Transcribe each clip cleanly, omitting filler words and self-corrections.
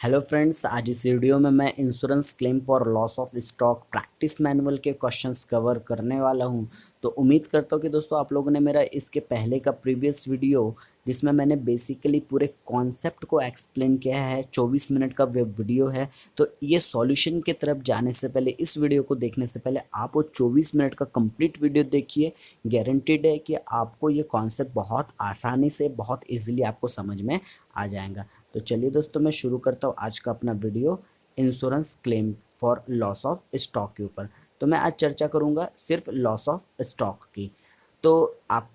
Hello friends, आज इस video में मैं insurance claim for loss of stock practice manual के क्वेश्चंस कवर करने वाला हूं। तो उम्मीद करता हूं कि दोस्तों आप लोगों ने मेरा इसके पहले का प्रीवियस वीडियो जिसमें मैंने बेसिकली पूरे कॉन्सेप्ट को एक्सप्लेन किया है, 24 मिनट का वेब वीडियो है। तो ये सॉल्यूशन की तरफ जाने से पहले, इस वीडियो को देखने से पहले आप वो 24 मिनट का कंप्लीट वीडियो देखिए। गारंटीड है कि आपको ये कॉन्सेप्ट बहुत आसानी से, बहुत ईजिली आपको समझ में आ जाएगा। तो चलिए दोस्तों, मैं शुरू करता हूँ आज का अपना video insurance claim for loss of stock के ऊपर। तो मैं आज चर्चा करूँगा सिर्फ लॉस ऑफ स्टॉक की। तो आप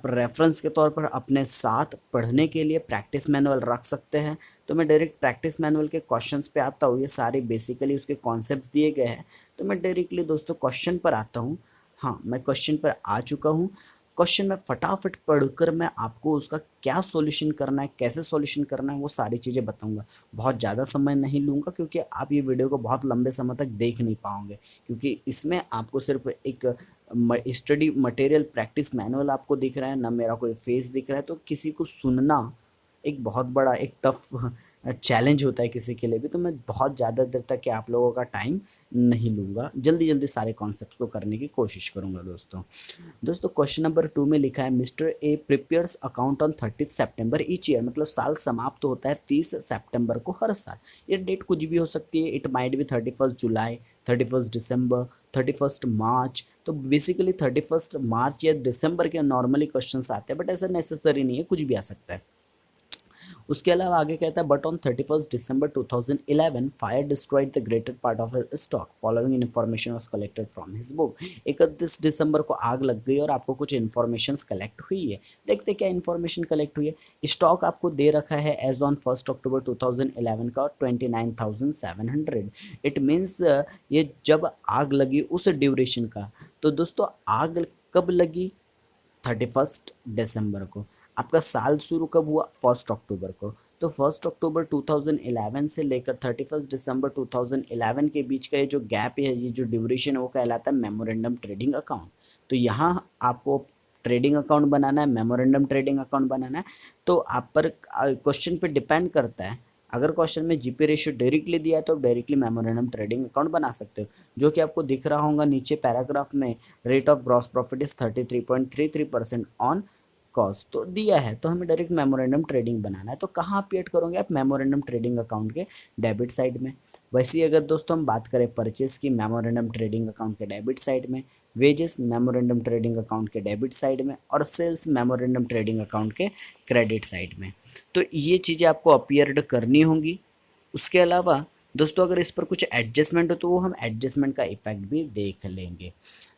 रेफरेंस के तौर पर अपने साथ पढ़ने के लिए प्रैक्टिस मैनुअल रख सकते हैं। तो मैं डायरेक्ट प्रैक्टिस मैनुअल के क्वेश्चंस पे आता हूँ। ये सारे बेसिकली उसके कॉन्सेप्ट्स दिए गए हैं। तो मैं डायरेक्टली दोस्तों क्वेश्चन पर आता हूँ। हाँ, मैं क्वेश्चन पर आ चुका हूँ। क्वेश्चन में फटाफट पढ़कर मैं आपको उसका क्या सॉल्यूशन करना है, कैसे सॉल्यूशन करना है, वो सारी चीज़ें बताऊंगा। बहुत ज़्यादा समय नहीं लूँगा क्योंकि आप ये वीडियो को बहुत लंबे समय तक देख नहीं पाओगे, क्योंकि इसमें आपको सिर्फ एक स्टडी मटेरियल प्रैक्टिस मैनुअल आपको दिख रहा है, ना मेरा कोई फेस दिख रहा है। तो किसी को सुनना एक बहुत बड़ा एक टफ चैलेंज होता है किसी के लिए भी। तो मैं बहुत ज़्यादा देर तक के आप लोगों का टाइम नहीं लूँगा, जल्दी जल्दी सारे कॉन्सेप्ट को करने की कोशिश करूँगा दोस्तों क्वेश्चन नंबर 2 में लिखा है mister A prepares account on 30 September each year. मतलब साल समाप्त होता है 30 सितंबर को हर साल। ये डेट कुछ भी हो सकती है। इट माइट बी 31 जुलाई, 31 दिसंबर, 31 मार्च। तो बेसिकली 31 मार्च या दिसंबर के नॉर्मली क्वेश्चन आते हैं, बट ऐसा नेसेसरी नहीं है, कुछ भी आ सकता है। उसके अलावा आगे कहता है but on 31 December 2011 fire destroyed the greater part of stock following information was collected from his book. 31 दिसंबर को आग लग गई और आपको कुछ इन्फॉर्मेशन कलेक्ट हुई है। देखते क्या इन्फॉर्मेशन कलेक्ट हुई है। स्टॉक आपको दे रखा है एज ऑन 1 अक्टूबर 2011 का 29,700। इट मीन्स ये जब आग लगी उस ड्यूरेशन का। तो दोस्तों आग कब लगी? 31 दिसंबर को। आपका साल शुरू कब हुआ? 1 अक्टूबर को। तो 1 अक्टूबर 2011 से लेकर 31 दिसंबर 2011 के बीच का ये जो गैप है, ये जो ड्यूरेशन है, वो कहलाता है मेमोरेंडम ट्रेडिंग अकाउंट। तो यहाँ आपको ट्रेडिंग अकाउंट बनाना है, मेमोरेंडम ट्रेडिंग अकाउंट बनाना है। तो आप पर क्वेश्चन पे डिपेंड करता है। अगर क्वेश्चन में जीपी रेशियो डायरेक्टली दिया है तो डायरेक्टली मेमोरेंडम ट्रेडिंग अकाउंट बना सकते हो, जो कि आपको दिख रहा होगा नीचे पैराग्राफ में। Rate of gross profit is 33.33% on cost तो दिया है। तो हमें डायरेक्ट मेमोरेंडम ट्रेडिंग बनाना है। तो कहाँ पे ऐड करोगे आप? मेमोरेंडम ट्रेडिंग अकाउंट के डेबिट साइड में। वैसे ही अगर दोस्तों हम बात करें परचेस की, मेमोरेंडम ट्रेडिंग अकाउंट के डेबिट साइड में। वेजेस मेमोरेंडम ट्रेडिंग अकाउंट के डेबिट साइड में। और सेल्स मेमोरेंडम ट्रेडिंग अकाउंट के क्रेडिट साइड में। तो ये चीज़ें आपको अपीयर्ड करनी होंगी। उसके अलावा दोस्तों अगर इस पर कुछ एडजस्टमेंट हो तो वो हम एडजस्टमेंट का इफेक्ट भी देख लेंगे।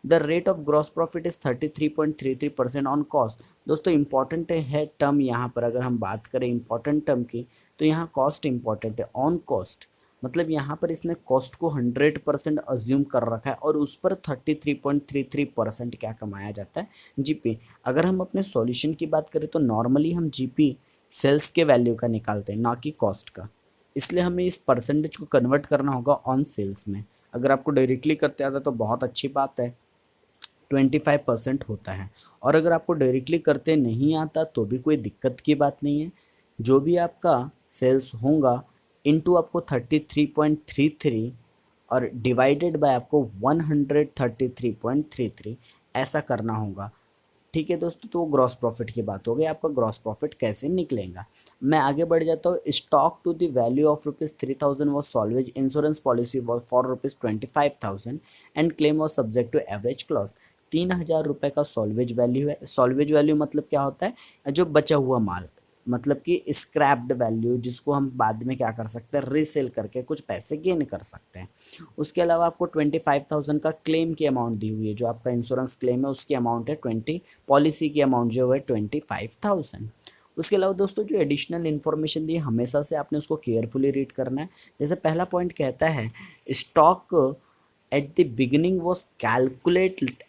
The rate of gross profit is 33.33% on cost. दोस्तों इंपॉर्टेंट है टर्म यहाँ पर, अगर हम बात करें इंपॉर्टेंट टर्म की, तो यहाँ कॉस्ट इंपॉर्टेंट है। ऑन कॉस्ट मतलब यहाँ पर इसने कॉस्ट को 100% अज्यूम कर रखा है और उस पर 33.33% क्या कमाया जाता है? जीपी। अगर हम अपने सॉल्यूशन की बात करें तो नॉर्मली हम जीपी सेल्स के वैल्यू का निकालते हैं, ना कि कॉस्ट का। इसलिए हमें इस परसेंटेज को कन्वर्ट करना होगा ऑन सेल्स में। अगर आपको डायरेक्टली करते आता तो बहुत अच्छी बात है, 25% होता है। और अगर आपको डायरेक्टली करते नहीं आता तो भी कोई दिक्कत की बात नहीं है। जो भी आपका सेल्स होगा इनटू आपको 33.33 और डिवाइडेड बाय आपको 133.33 ऐसा करना होगा। ठीक है दोस्तों, तो ग्रॉस प्रॉफिट की बात हो गई। आपका ग्रॉस प्रॉफिट कैसे निकलेगा? मैं आगे बढ़ जाता हूँ। Stock to the value of ₹3,000 was salvage insurance policy was for ₹25,000 and claim was subject to average clause. 3,000 रुपये का सॉल्वेज वैल्यू है। सॉल्वेज वैल्यू मतलब क्या होता है? जो बचा हुआ माल, मतलब कि स्क्रैप्ड वैल्यू, जिसको हम बाद में क्या कर सकते हैं? रीसेल करके कुछ पैसे गेन कर सकते हैं। उसके अलावा आपको 25,000 का क्लेम की अमाउंट दी हुई है। जो आपका इंश्योरेंस क्लेम है उसकी अमाउंट है 20, पॉलिसी की अमाउंट जो है 25,000। उसके अलावा दोस्तों जो एडिशनल इन्फॉर्मेशन दी हमेशा से आपने उसको केयरफुली रीड करना है। जैसे पहला पॉइंट कहता है stock at the beginning was calculate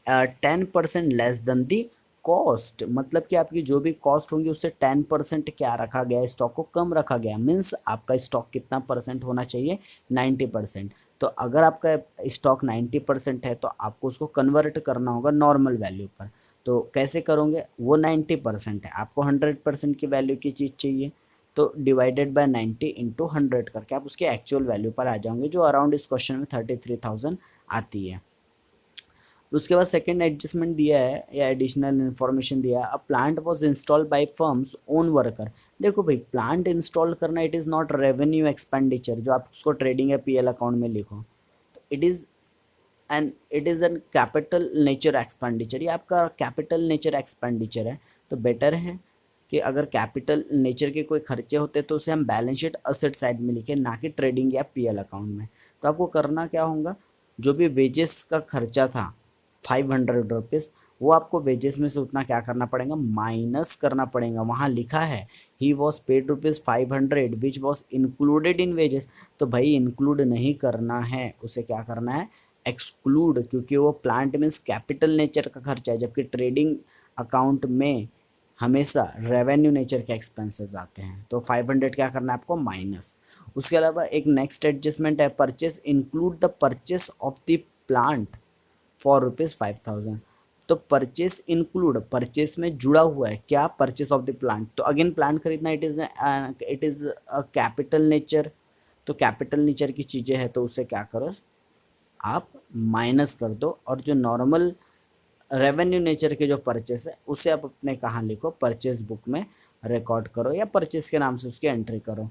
10% less than the cost. मतलब कि आपकी जो भी कॉस्ट होंगी उससे 10% क्या रखा गया है? स्टॉक को कम रखा गया। मीन्स आपका स्टॉक कितना परसेंट होना चाहिए? 90%। तो अगर आपका स्टॉक 90% है तो आपको उसको कन्वर्ट करना होगा नॉर्मल वैल्यू पर। तो कैसे करोगे? वो 90% है, आपको 100% की वैल्यू की चीज़ चाहिए। तो डिवाइडेड बाय 90 इंटू 100 करके आप उसके एक्चुअल वैल्यू पर आ जाओगे, जो अराउंड इस क्वेश्चन में 33,000 आती है। उसके बाद सेकंड एडजस्टमेंट दिया है या एडिशनल इन्फॉर्मेशन दिया है, a plant was installed by firm's own worker. देखो भाई, प्लांट इंस्टॉल करना it is not revenue expenditure, जो आप उसको ट्रेडिंग या पीएल अकाउंट में लिखो, it is an capital nature expenditure, ये आपका कैपिटल नेचर एक्सपेंडिचर है। तो बेटर है कि अगर कैपिटल नेचर के कोई खर्चे होते तो उसे हम बैलेंस शीट असेट साइड में लिखें, ना कि ट्रेडिंग या पीएल अकाउंट में। तो आपको करना क्या होगा, जो भी वेजेस का खर्चा था 500 रुपीज़, वो आपको वेजेस में से उतना क्या करना पड़ेगा, माइनस करना पड़ेगा। वहाँ लिखा है he was paid ₹500 which was included in wages, तो भाई इंक्लूड नहीं करना है, उसे क्या करना है, एक्सक्लूड, क्योंकि वो प्लांट मीन्स कैपिटल नेचर का खर्चा है, जबकि ट्रेडिंग अकाउंट में हमेशा रेवेन्यू नेचर के एक्सपेंसेस आते हैं। तो 500 क्या करना है आपको, माइनस। उसके अलावा एक नेक्स्ट एडजस्टमेंट है, purchase include the purchase of the plant for ₹5,000। तो परचेस इंक्लूड, परचेस में जुड़ा हुआ है क्या, परचेस ऑफ द प्लांट। तो अगेन प्लांट खरीदना it is a capital nature, तो कैपिटल नेचर की चीज़ें हैं तो उसे क्या करो, आप माइनस कर दो, और जो नॉर्मल रेवेन्यू नेचर के जो परचेस है उसे आप अपने कहाँ लिखो, परचेस बुक में रिकॉर्ड करो या परचेस के नाम से उसकी एंट्री करो।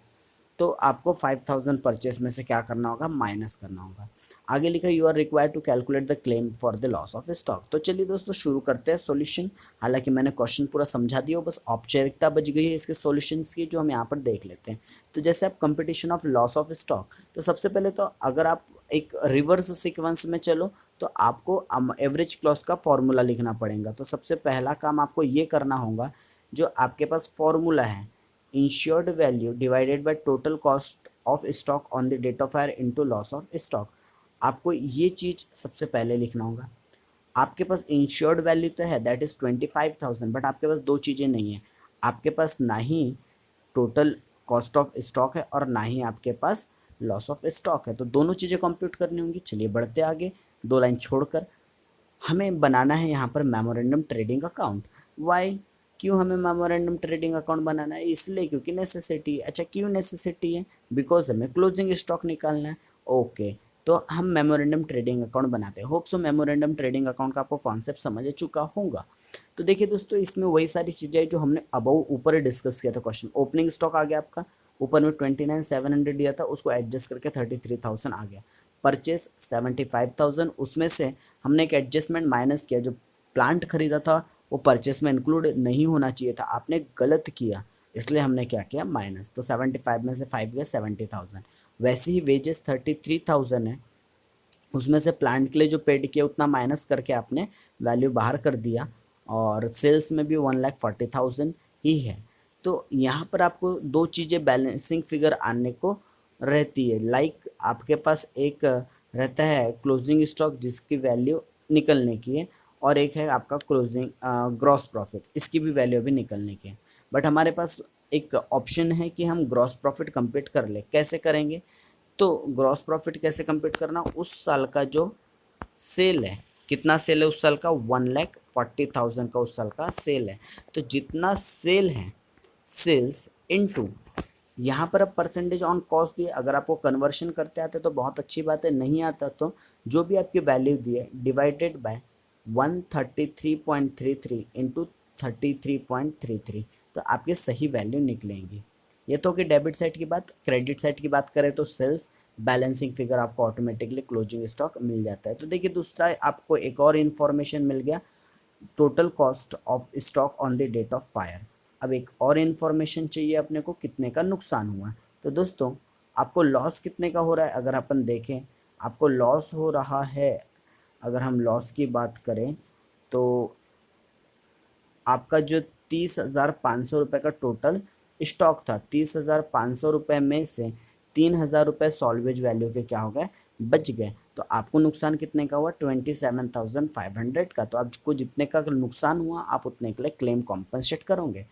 तो आपको 5,000 परचेस में से क्या करना होगा, माइनस करना होगा। आगे लिखा you are required to calculate the claim for the loss of stock. तो चलिए दोस्तों शुरू करते हैं सॉल्यूशन। हालांकि मैंने क्वेश्चन पूरा समझा दिया, बस औपचारिकता बच गई है इसके सॉल्यूशंस की, जो हम यहाँ पर देख लेते हैं। तो जैसे आप competition of loss of stock, तो सबसे पहले तो अगर आप एक रिवर्स सीक्वेंस में चलो तो आपको एवरेज क्लॉज का फॉर्मूला लिखना पड़ेगा। तो सबसे पहला काम आपको ये करना होगा, जो आपके पास फॉर्मूला है, insured value divided by total cost of stock on the date of fire into loss of stock. आपको ये चीज़ सबसे पहले लिखना होगा। आपके पास इंश्योर्ड वैल्यू तो है, दैट इज़ 25,000, बट आपके पास दो चीज़ें नहीं है, आपके पास ना ही टोटल कॉस्ट ऑफ स्टॉक है और ना ही आपके पास लॉस ऑफ स्टॉक है। तो दोनों चीज़ें कंप्यूट करनी होंगी। चलिए बढ़ते आगे, दो लाइन छोड़कर हमें बनाना है यहाँ पर मेमोरेंडम ट्रेडिंग अकाउंट। वाई, क्यों हमें मेमोरेंडम ट्रेडिंग अकाउंट बनाना है, इसलिए क्योंकि नेसेसिटी। अच्छा क्यों नेसेसिटी है, बिकॉज हमें क्लोजिंग स्टॉक निकालना है। ओके, तो हम मेमोरेंडम ट्रेडिंग अकाउंट बनाते हैं। Hope so memorandum trading account का आपको कॉन्सेप्ट समझ चुका होगा। तो देखिए दोस्तों, इसमें वही सारी चीज़ें जो हमने अबव ऊपर डिस्कस किया था। क्वेश्चन ओपनिंग स्टॉक आ गया आपका, ऊपर में 29,700 दिया था, उसको एडजस्ट करके 33,000 आ गया। परचेस 75,000, उसमें से हमने एक एडजस्टमेंट माइनस किया, जो प्लांट खरीदा था वो परचेस में इंक्लूड नहीं होना चाहिए था, आपने गलत किया, इसलिए हमने क्या किया, माइनस। तो 75 में से 5 गया 70,000। वैसे ही वेजेस 33,000 है, उसमें से प्लांट के लिए जो पेड किया उतना माइनस करके आपने वैल्यू बाहर कर दिया, और सेल्स में भी 1,40,000 ही है। तो यहाँ पर आपको दो चीज़ें बैलेंसिंग फिगर आने को रहती है, लाइक आपके पास एक रहता है क्लोजिंग स्टॉक जिसकी वैल्यू निकलने की है, और एक है आपका क्लोजिंग ग्रॉस प्रॉफिट, इसकी भी वैल्यू अभी निकलने की है। बट हमारे पास एक ऑप्शन है कि हम ग्रॉस प्रॉफिट कंप्यूट कर ले। कैसे करेंगे, तो ग्रॉस प्रॉफिट कैसे कंप्यूट करना, उस साल का जो सेल है, कितना सेल है उस साल का, 1,40,000 का उस साल का सेल है। तो जितना सेल है, सेल्स इनटू, यहाँ पर अब परसेंटेज ऑन कॉस्ट दिए, अगर आपको कन्वर्शन करते आते तो बहुत अच्छी बात है, नहीं आता तो जो भी आपकी वैल्यू दी है डिवाइडेड बाय 133.33 इंटू 33.33, तो आपकी सही वैल्यू निकलेंगी। ये तो कि डेबिट साइड की बात। क्रेडिट साइड की बात करें तो सेल्स बैलेंसिंग फिगर आपको ऑटोमेटिकली क्लोजिंग स्टॉक मिल जाता है। तो देखिए दूसरा आपको एक और इन्फॉर्मेशन मिल गया, total cost of stock on the date of fire. अब एक और इन्फॉर्मेशन चाहिए अपने को, कितने का नुकसान हुआ। तो दोस्तों आपको लॉस कितने का हो रहा है, अगर अपन देखें आपको लॉस हो रहा है, अगर हम लॉस की बात करें तो आपका जो 30,500 रुपये का टोटल स्टॉक था, 30,500 रुपये में से 3,000 रुपये सॉल्वेज वैल्यू के क्या हो गए, बच गए। तो आपको नुकसान कितने का हुआ, 27,500 का। तो आपको जितने का नुकसान हुआ आप उतने के लिए क्लेम कॉम्पनसेट करोगे।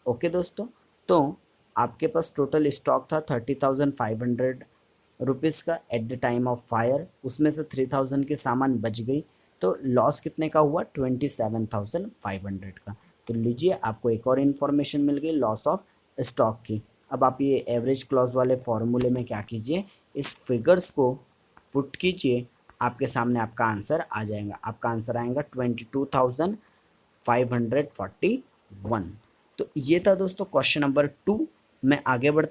ओके दोस्तों, तो आपके पास टोटल स्टॉक था 30,500 रुपीज़ का at the time of fire, उसमें से 3,000 के सामान बच गई, तो लॉस कितने का हुआ, 27,500 का। तो लीजिए आपको एक और इन्फॉर्मेशन मिल गई, लॉस ऑफ स्टॉक की। अब आप ये एवरेज क्लॉज वाले फॉर्मूले में क्या कीजिए, इस फिगर्स को पुट कीजिए, आपके सामने आपका आंसर आ जाएगा। आपका आंसर आएगा 22,541। तो ये था दोस्तों क्वेश्चन नंबर 2। मैं आगे बढ़ता